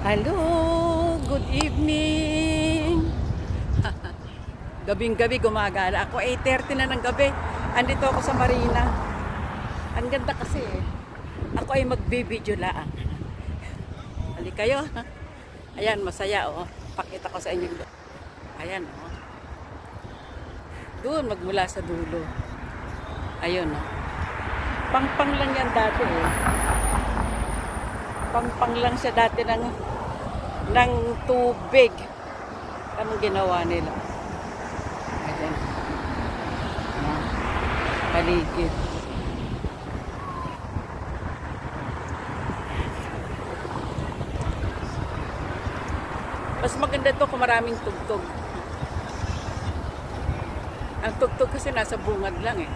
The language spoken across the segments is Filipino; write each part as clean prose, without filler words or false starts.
Hello, good evening. Gabing-gabi gumagala ako. 8:30 na ng gabi. Andito ako sa marina. Ang ganda kasi eh. Ako ay magbibideo lang. Hali kayo. Ayan, masaya oh. Pakita ko sa inyo. Ayan oh. Doon magmula sa dulo. Ayun oh. Pang-pang lang yan dati eh. Pang-pang lang siya dati ng tubig. Anong ginawa nila? Ayan. Paligid. Mas maganda to kung maraming tugtog. Ang tugtog kasi nasa bungad lang eh.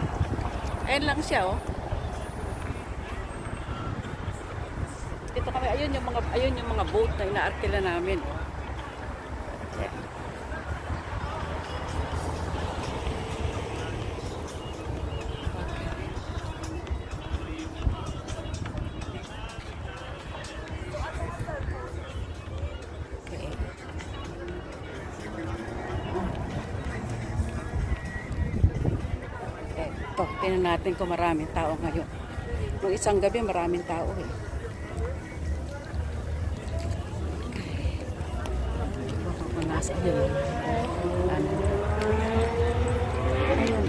Ayan lang siya oh. Dito kami, ayun yung mga boat na inaarkila namin. Ayan. Ito, tingnan natin kung maraming tao ngayon. Nung isang gabi maraming tao eh. Nasa yun. Ano? Ayun.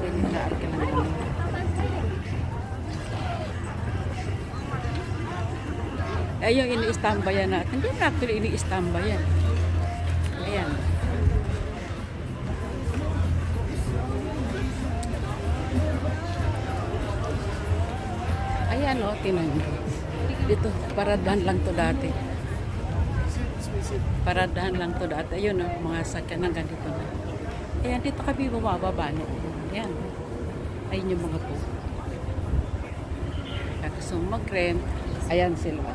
Ayun yung naarka lang namin. Ayun, ini-istambayan natin. Hindi na actually ini-istambayan. Ayan. Ayan o, tinan nyo. Dito, paradahan lang to dati. Paradahan lang to dati. Ayun o, mga sakyan ng ganito na. Ayan, dito kami bumababa no. Ayan. Ayun yung mga po. Gusto mag-rent. Ayan sila.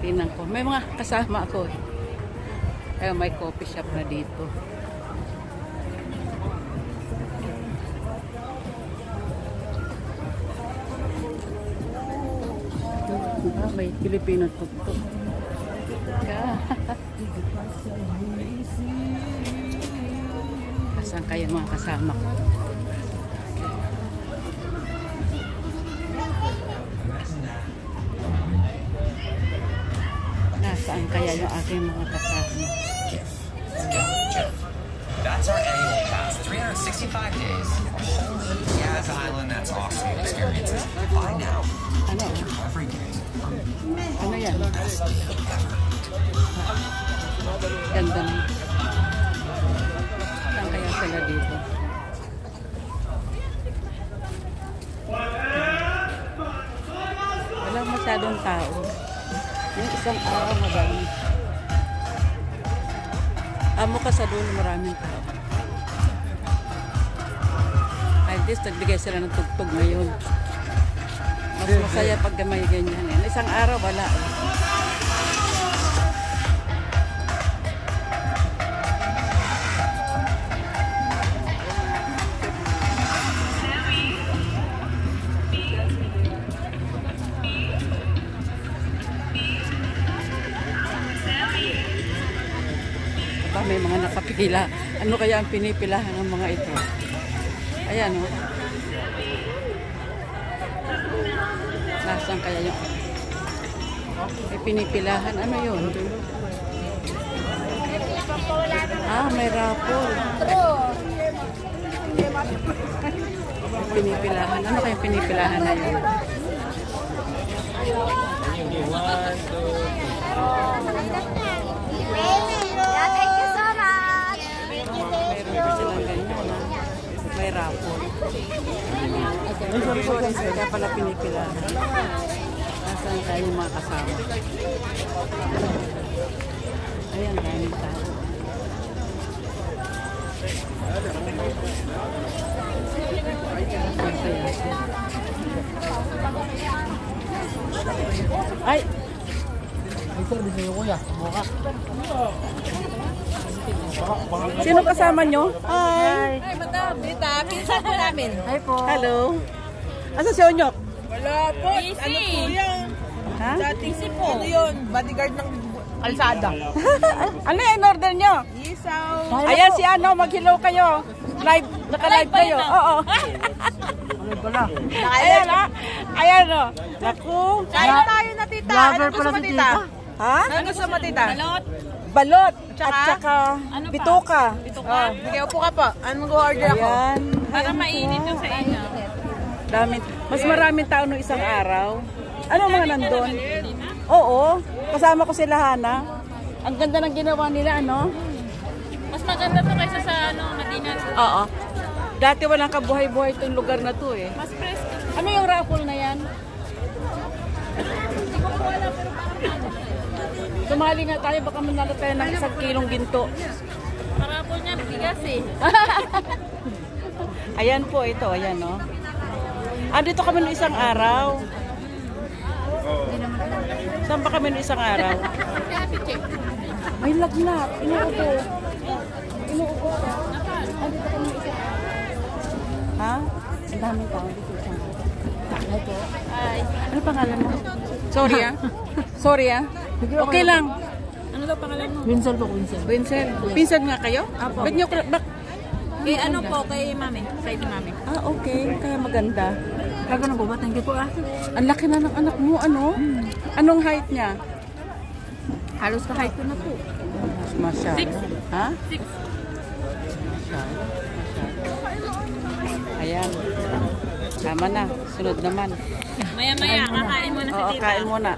Tinan ko. May mga kasama ako eh. Kaya may coffee shop na dito. May Pilipino tuktok. Saan kayo mga kasama ko? Nasaan kaya yung aking mga kasama? That's our annual pass, 365 days. Yas Island, that's awesome experiences. Buy now. Ano? Every day. Ano yan? Ganda na. Saan kaya sila dito? Walang masyadong tao. Yung isang araw madami. Amo ka sa dulo maraming tao. At least nagbigay sila ng tugtog ngayon. Mas masaya pag may ganyan eh. Isang araw wala eh. May mga nakapila. Ano kaya ang pinipilahan ng mga ito? Ayan o. Nasaan kaya yung may pinipilahan? Ano yun? Ah, may raffle. Pinipilahan. Ano kaya yung pinipilahan na yun? May raffle. Kaya pala pinipilahan. Nasaan tayo mga kasama? Ayan, daming tao. Ay! Ito, di sa'yo kuya. Buka. Sino kasama nyo? Hi! Ay, madam. Dita, pinsan po namin. Hi po. Hello. Asa si Onyok? Wala po. Ano po yan? Ha? Dating si po. Ano yun? Bodyguard ng kalsada. Ano yung in-order nyo? Isaw. Ayan si ano, mag-hello kayo. Live, naka-live kayo. Oo. Ayan ha. Ayan o. Naku. Kain tayo na tita. Ano gusto mo tita? Ha? Ano gusto mo tita? Balot. At Tsaka? saka bituka. Oh, sige, upo ka po. Anong go-order ako? Ayan. Para mainit yung sa inyo. Mas maraming tao no isang araw. Ano mga nandun? Oo. Kasama ko sila Hana. Ang ganda ng ginawa nila, ano? Mas maganda to kaysa sa ano, Medina. Oo. Dati walang kabuhay-buhay itong lugar na to eh. Mas presko. Ano yung raffle na yan? Sumali nga tayo, baka manalo tayo ng 1 kilong ginto. Para po niya bigas eh. Ayan po ito, ayan no. Dito kami noong isang araw. Saan ba kami noong isang araw? May lagnat, inuubo. Inuubo. Dito kami noong isang araw. Ha? Ang daming tao dito isang araw. Ay. Ano pangalan mo? Sorry ah. Sorry ah. Okay lang. Ano daw pangalan mo? Winsel po, Winsel. Vincent. Pinsan nga kayo? Apo. Ba't nyo, Eh ano po kay mami? Side ni mami. okay. Kaya maganda. Kaga na po ba? Thank you po ah. Ang laki na ng anak mo, ano? Anong height niya? Halos ka-height ko na po. Masyado. 6. Ha? 6. Masyado. Ayan. Tama na. Sunod naman. Maya-maya, kakain mo na si Oo, tita. kain muna.